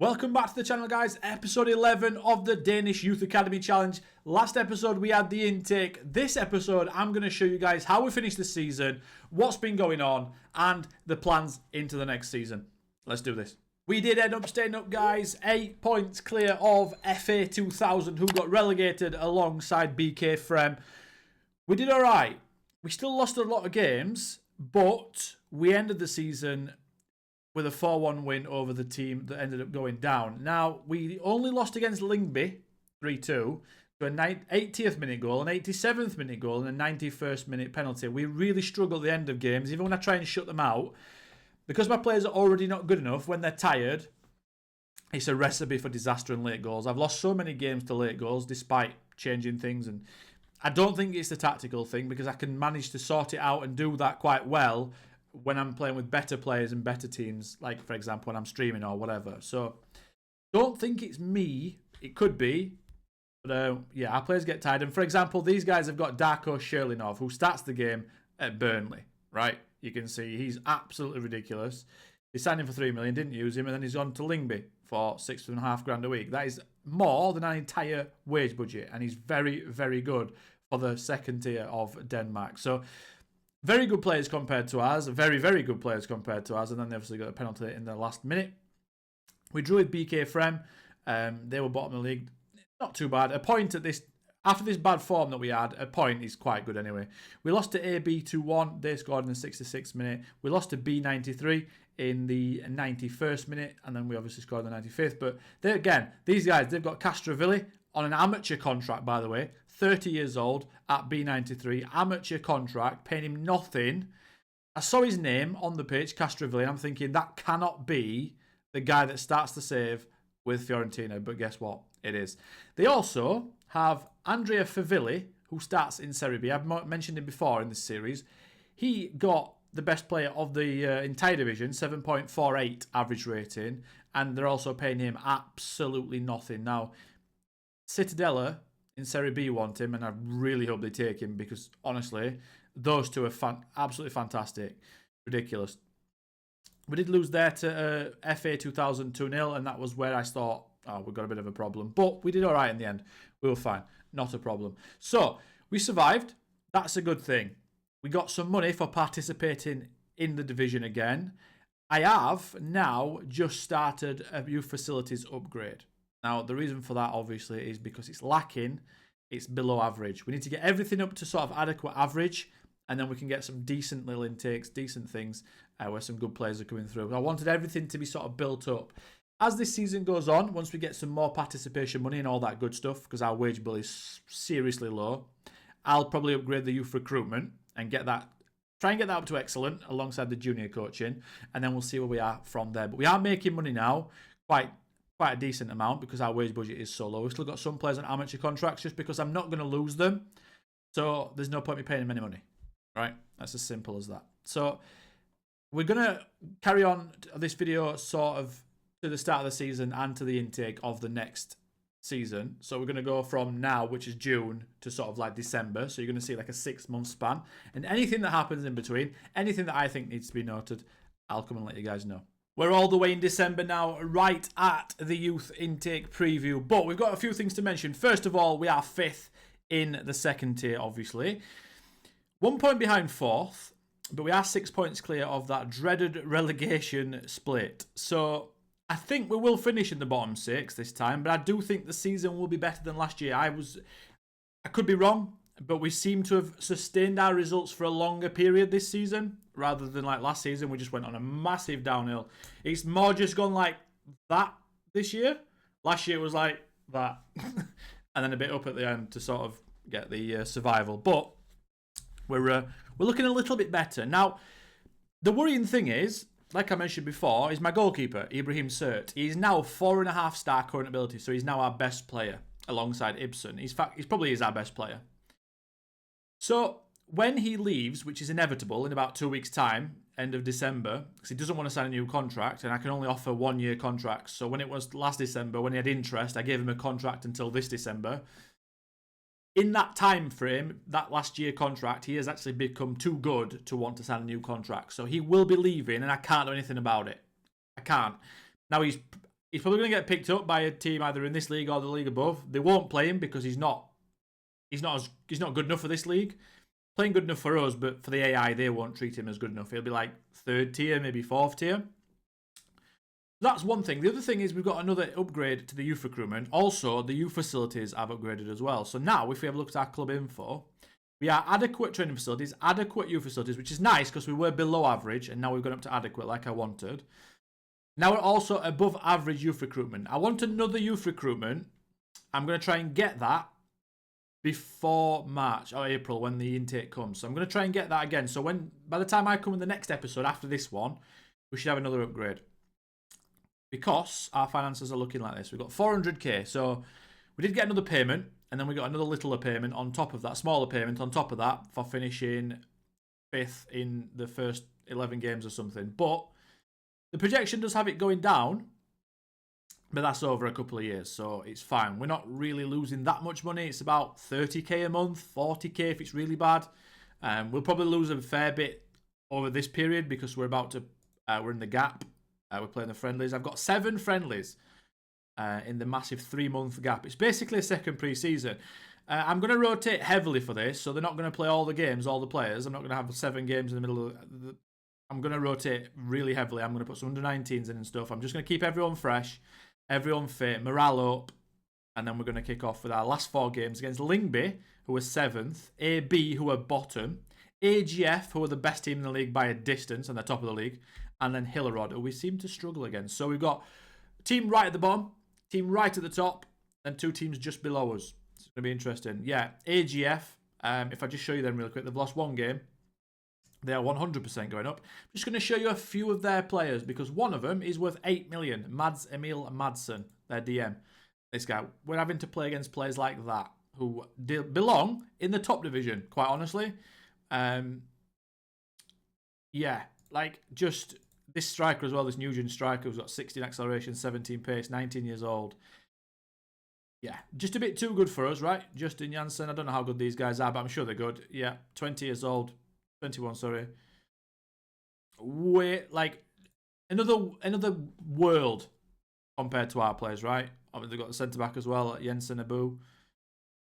Welcome back to the channel, guys. Episode 11 of the Danish Youth Academy Challenge. Last episode we had the intake. This episode I'm going to show you guys how we finished the season, what's been going on, and the plans into the next season. Let's do this. We did end up staying up, guys. 8 points clear of FA2000, who got relegated alongside BK-FM. We did alright. We still lost a lot of games, but we ended the season with a 4-1 win over the team that ended up going down. Now, we only lost against Lyngby, 3-2, to an 80th minute goal, an 87th minute goal, and a 91st minute penalty. We really struggle at the end of games, even when I try and shut them out. Because my players are already not good enough, when they're tired, it's a recipe for disaster and late goals. I've lost so many games to late goals, despite changing things. And I don't think it's the tactical thing, because I can manage to sort it out and do that quite well when I'm playing with better players and better teams, like, for example, when I'm streaming or whatever. So, don't think it's me. It could be. But, yeah, our players get tired. And, for example, these guys have got Darko Sherlinov, who starts the game at Burnley, right? You can see he's absolutely ridiculous. He signed him for 3 million, didn't use him, and then he's on to Lyngby for £6.5 a week. That is more than an entire wage budget, and he's very, very good for the second tier of Denmark. So, very good players compared to us. Very, very good players compared to us. And then they obviously got a penalty in the last minute. We drew with BK-FM. They were bottom of the league. Not too bad. A point at this, after this bad form that we had, a point is quite good anyway. We lost to AB 2-1. They scored in the 66th minute. We lost to B93 in the 91st minute. And then we obviously scored in the 95th. But they, again, these guys, they've got Castrovilli on an amateur contract, by the way. 30 years old at B93, amateur contract, paying him nothing. I saw his name on the pitch, Castrovilli, and I'm thinking that cannot be the guy that starts the save with Fiorentina, but guess what? It is. They also have Andrea Favilli, who starts in Serie B. I've mentioned him before in this series. He got the best player of the entire division, 7.48 average rating, and they're also paying him absolutely nothing. Now, Cittadella in Serie B want him, and I really hope they take him, because honestly, those two are absolutely fantastic. Ridiculous. We did lose there to FA2000 2-0, and that was where I thought, oh, we've got a bit of a problem. But we did all right in the end. We were fine. Not a problem. So, we survived. That's a good thing. We got some money for participating in the division again. I have now just started a youth facilities upgrade. Now, the reason for that, obviously, is because it's lacking. It's below average. We need to get everything up to sort of adequate average, and then we can get some decent little intakes, decent things, where some good players are coming through. I wanted everything to be sort of built up. As this season goes on, once we get some more participation money and all that good stuff, because our wage bill is seriously low, I'll probably upgrade the youth recruitment and get that, try and get that up to excellent alongside the junior coaching, and then we'll see where we are from there. But we are making money now, quite a decent amount, because our wage budget is so low. We've still got some players on amateur contracts just because I'm not going to lose them. So there's no point in me paying them any money. Right? That's as simple as that. So we're going to carry on this video sort of to the start of the season and to the intake of the next season. So we're going to go from now, which is June, to sort of like December. So you're going to see like a 6-month span. And anything that happens in between, anything that I think needs to be noted, I'll come and let you guys know. We're all the way in December now, right at the youth intake preview. But we've got a few things to mention. First of all, we are 5th in the second tier, obviously. 1 point behind 4th, but we are 6 points clear of that dreaded relegation split. So I think we will finish in the bottom 6 this time, but I do think the season will be better than last year. I could be wrong, but we seem to have sustained our results for a longer period this season, rather than like last season. We just went on a massive downhill. It's more just gone like that this year. Last year was like that, and then a bit up at the end to sort of get the survival. But we're looking a little bit better now. The worrying thing is, like I mentioned before, is my goalkeeper Ibrahim Sert. He's now 4.5-star current ability, so he's now our best player alongside Ibsen. He's probably our best player. So when he leaves, which is inevitable in about 2 weeks' time, end of December, because he doesn't want to sign a new contract, and I can only offer 1-year contracts. So when it was last December, when he had interest, I gave him a contract until this December. In that time frame, that last year contract, he has actually become too good to want to sign a new contract. So he will be leaving, and I can't do anything about it. I can't. Now, he's probably going to get picked up by a team either in this league or the league above. They won't play him because he's not good enough for this league. Playing good enough for us, but for the AI, they won't treat him as good enough. He'll be like 3rd tier, maybe 4th tier. That's one thing. The other thing is we've got another upgrade to the youth recruitment. Also, the youth facilities have upgraded as well. So now, if we have a look at our club info, we are adequate training facilities, adequate youth facilities, which is nice because we were below average, and now we've gone up to adequate like I wanted. Now we're also above average youth recruitment. I want another youth recruitment. I'm going to try and get that before March or April when the intake comes. So I'm going to try and get that again. So by the time I come in the next episode after this one, we should have another upgrade. Because our finances are looking like this. We've got 400k. So we did get another payment. And then we got another littler payment on top of that. Smaller payment on top of that for finishing 5th in the first 11 games or something. But the projection does have it going down. But that's over a couple of years, so it's fine. We're not really losing that much money. It's about 30k a month, 40k if it's really bad. We'll probably lose a fair bit over this period because we're in the gap. We're playing the friendlies. I've got 7 friendlies in the massive 3-month gap. It's basically a second pre-season. I'm going to rotate heavily for this, so they're not going to play all the games, all the players. I'm not going to have 7 games in the middle of I'm going to rotate really heavily. I'm going to put some under-19s in and stuff. I'm just going to keep everyone fresh. Everyone fit, morale up, and then we're going to kick off with our last 4 games against Lingby, who are 7th, AB, who are bottom, AGF, who are the best team in the league by a distance, and they're top of the league, and then Hillerod, who we seem to struggle against. So we've got a team right at the bottom, team right at the top, and 2 teams just below us. It's going to be interesting. Yeah, AGF, if I just show you them real quick, they've lost 1 game. They are 100% going up. I'm just going to show you a few of their players because one of them is worth 8 million. Mads Emil Madsen, their DM. This guy. We're having to play against players like that who belong in the top division, quite honestly. Yeah, like just this striker as well, this Nugent striker who's got 16 acceleration, 17 pace, 19 years old. Yeah, just a bit too good for us, right? Justin Janssen, I don't know how good these guys are, but I'm sure they're good. Yeah, 20 years old. 21, sorry. Like another world compared to our players, right? They've got the centre back as well, Jensen Abu.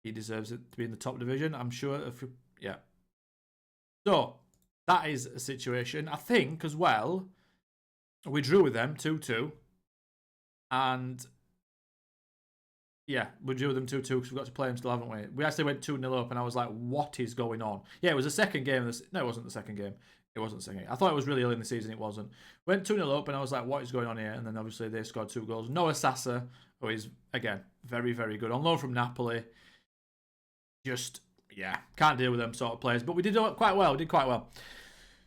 He deserves it to be in the top division, I'm sure. Yeah. So that is a situation. I think as well, we drew with them 2-2, and yeah, we drew them 2-2 because we got to play them still, haven't we? We actually went 2-0 up, and I was like, what is going on? Yeah, it was the second game. No, it wasn't the second game. It wasn't the second game. I thought it was really early in the season. It wasn't. Went 2-0 up, and I was like, what is going on here? And then obviously they scored 2 goals. Noah Sasa, who is, again, very, very good. On loan from Napoli. Just, yeah, can't deal with them sort of players. But we did quite well. We did quite well.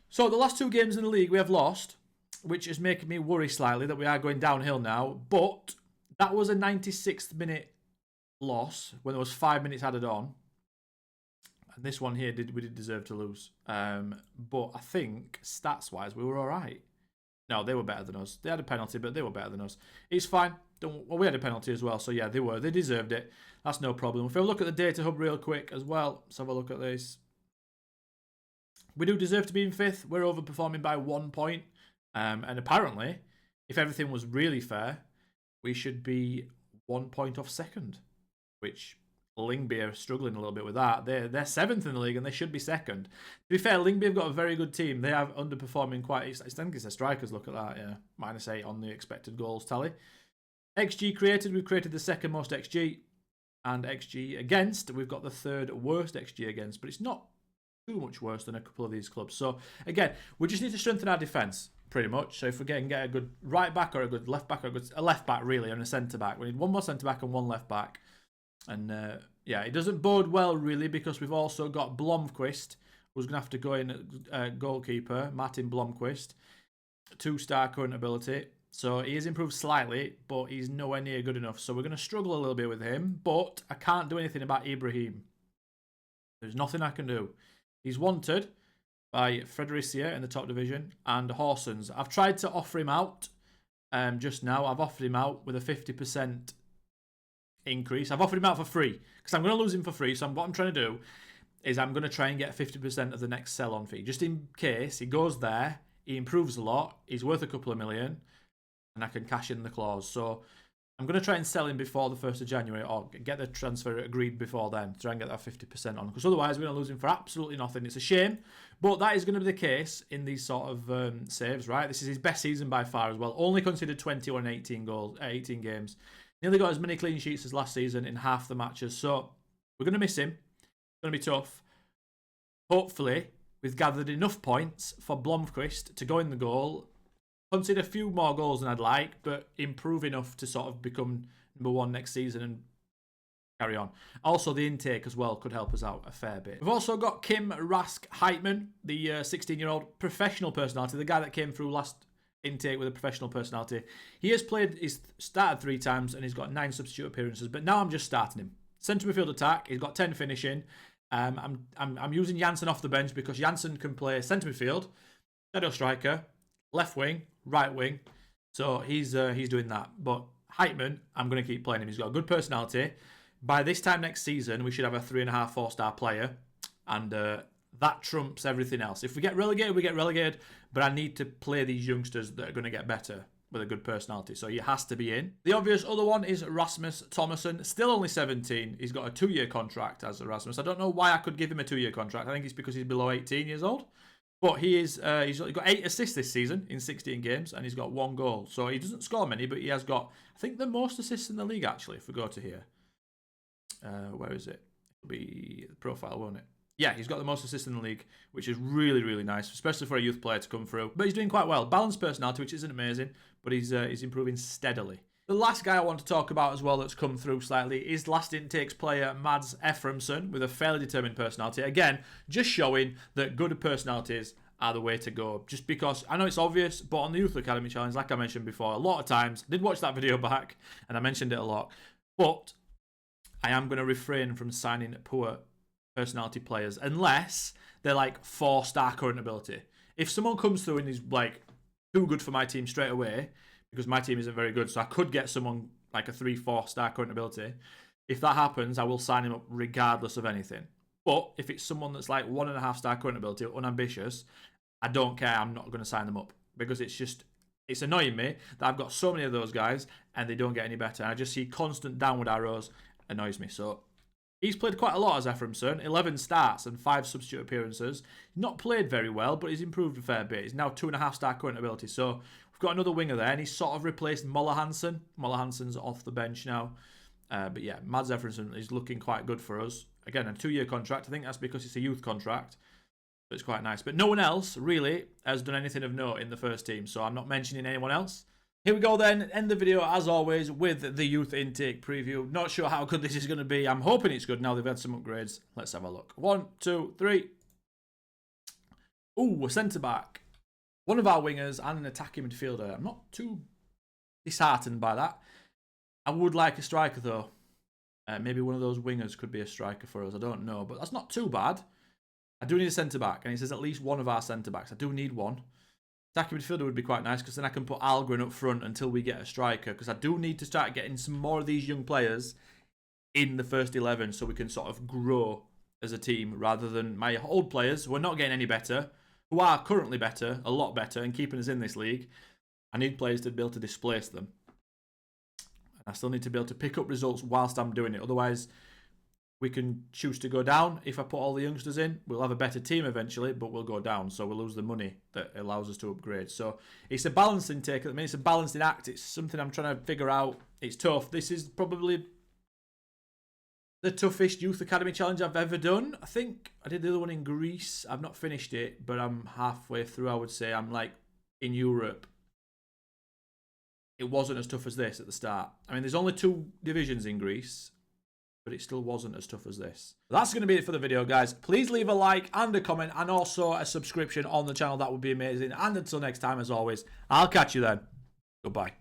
So the last 2 games in the league we have lost, which is making me worry slightly that we are going downhill now. But that was a 96th minute loss when there was 5 minutes added on. And this one here, we did deserve to lose. But I think, stats-wise, we were all right. No, they were better than us. They had a penalty, but they were better than us. It's fine. Well, we had a penalty as well. So, yeah, they were. They deserved it. That's no problem. If we look at the data hub real quick as well, let's have a look at this. We do deserve to be in 5th. We're overperforming by 1 point. And apparently, if everything was really fair, we should be 1 point off 2nd, which Lingby are struggling a little bit with that. They're 7th in the league and they should be 2nd. To be fair, Lingby have got a very good team. They have underperforming quite. I think it's their strikers. Look at that. Yeah, -8 on the expected goals tally. XG created. We've created the 2nd most XG, and XG against. We've got the 3rd worst XG against, but it's not too much worse than a couple of these clubs. So again, we just need to strengthen our defence. Pretty much. So if we can get a good right back or a good left back or a left back really and a centre back, we need 1 more centre back and 1 left back. And yeah, it doesn't bode well really because we've also got Blomqvist, who's going to have to go in goalkeeper, Martin Blomqvist, 2-star current ability. So he has improved slightly, but he's nowhere near good enough. So we're going to struggle a little bit with him, but I can't do anything about Ibrahim. There's nothing I can do. He's wanted by Fredericia in the top division and Horsens. I've tried to offer him out just now. I've offered him out with a 50% increase. I've offered him out for free because I'm going to lose him for free. So what I'm trying to do is I'm going to try and get 50% of the next sell-on fee. Just in case he goes there, he improves a lot, he's worth a couple of million. and I can cash in the clause. So I'm going to try and sell him before the 1st of January, or get the transfer agreed before then, try and get that 50% on, because otherwise we're going to lose him for absolutely nothing. It's a shame, but that is going to be the case in these sort of saves, right? This is his best season by far as well. Only considered 21 18 goals, 18 games. Nearly got as many clean sheets as last season in half the matches, so we're going to miss him. It's going to be tough. Hopefully, we've gathered enough points for Blomqvist to go in the goal. Concede a few more goals than I'd like, but improve enough to sort of become #1 next season and carry on. Also, the intake as well could help us out a fair bit. We've also got Kim Rask-Heitman, the 16-year-old professional personality, the guy that came through last intake with a professional personality. He has played, he's started 3 times and he's got 9 substitute appearances, but now I'm just starting him. Centre midfield attack, he's got 10 finishing. I'm using Janssen off the bench because Janssen can play centre midfield, shadow striker, left wing, right wing. So he's doing that. But Heitman, I'm going to keep playing him. He's got a good personality. By this time next season, we should have a 3.5, 4-star player. And that trumps everything else. If we get relegated, we get relegated. But I need to play these youngsters that are going to get better with a good personality. So he has to be in. The obvious other one is Rasmus Thomasson. Still only 17. He's got a 2-year contract as Rasmus. I don't know why I could give him a 2-year contract. I think it's because he's below 18 years old. But he's got 8 assists this season in 16 games, and he's got 1 goal. So he doesn't score many, but he has got, I think, the most assists in the league, actually, if we go to here. Where is it? It'll be the profile, won't it? Yeah, he's got the most assists in the league, which is really, really nice, especially for a youth player to come through. But he's doing quite well. Balanced personality, which isn't amazing, but he's improving steadily. The last guy I want to talk about as well that's come through slightly is last intake's player Mads Ephraimson with a fairly determined personality. Again, just showing that good personalities are the way to go. Just because, I know it's obvious, but on the Youth Academy Challenge, like I mentioned before, a lot of times, I did watch that video back, and I mentioned it a lot, but I am going to refrain from signing poor personality players unless they're like 4-star current ability. If someone comes through and is like too good for my team straight away, because my team isn't very good, so I could get someone like a 3-4-star current ability. If that happens, I will sign him up regardless of anything. But if it's someone that's like 1.5-star current ability, unambitious, I don't care. I'm not going to sign them up because it's annoying me that I've got so many of those guys and they don't get any better. And I just see constant downward arrows. Annoys me. So he's played quite a lot as Ephraimson, 11 starts and 5 substitute appearances. Not played very well, but he's improved a fair bit. He's now 2.5-star current ability. So we've got another winger there, and he's sort of replaced Moller Hansen. Moller Hansen's off the bench now. But yeah, Mads Ephraimson is looking quite good for us. Again, a 2-year contract. I think that's because it's a youth contract. So it's quite nice. But no one else, really, has done anything of note in the first team. So I'm not mentioning anyone else. Here we go then. End the video, as always, with the youth intake preview. Not sure how good this is going to be. I'm hoping it's good now they've had some upgrades. Let's have a look. 1, 2, 3. Ooh, a centre-back. One of our wingers and an attacking midfielder. I'm not too disheartened by that. I would like a striker, though. Maybe one of those wingers could be a striker for us. I don't know, but that's not too bad. I do need a centre-back, and he says at least one of our centre-backs. I do need one. Attacking midfielder would be quite nice, because then I can put Algren up front until we get a striker, because I do need to start getting some more of these young players in the first 11 so we can sort of grow as a team, rather than my old players who are not getting any better, who are currently better, a lot better, and keeping us in this league. I need players to be able to displace them. I still need to be able to pick up results whilst I'm doing it. Otherwise, we can choose to go down. If I put all the youngsters in, we'll have a better team eventually, but we'll go down. So we'll lose the money that allows us to upgrade. So it's a balancing take. I mean, it's a balancing act. It's something I'm trying to figure out. It's tough. This is probably the toughest Youth Academy challenge I've ever done. I think I did the other one in Greece. I've not finished it, but I'm halfway through, I would say. I'm like in Europe. It wasn't as tough as this at the start. I mean, there's only 2 divisions in Greece, but it still wasn't as tough as this. That's going to be it for the video, guys. Please leave a like and a comment, and also a subscription on the channel. That would be amazing. And until next time, as always, I'll catch you then. Goodbye.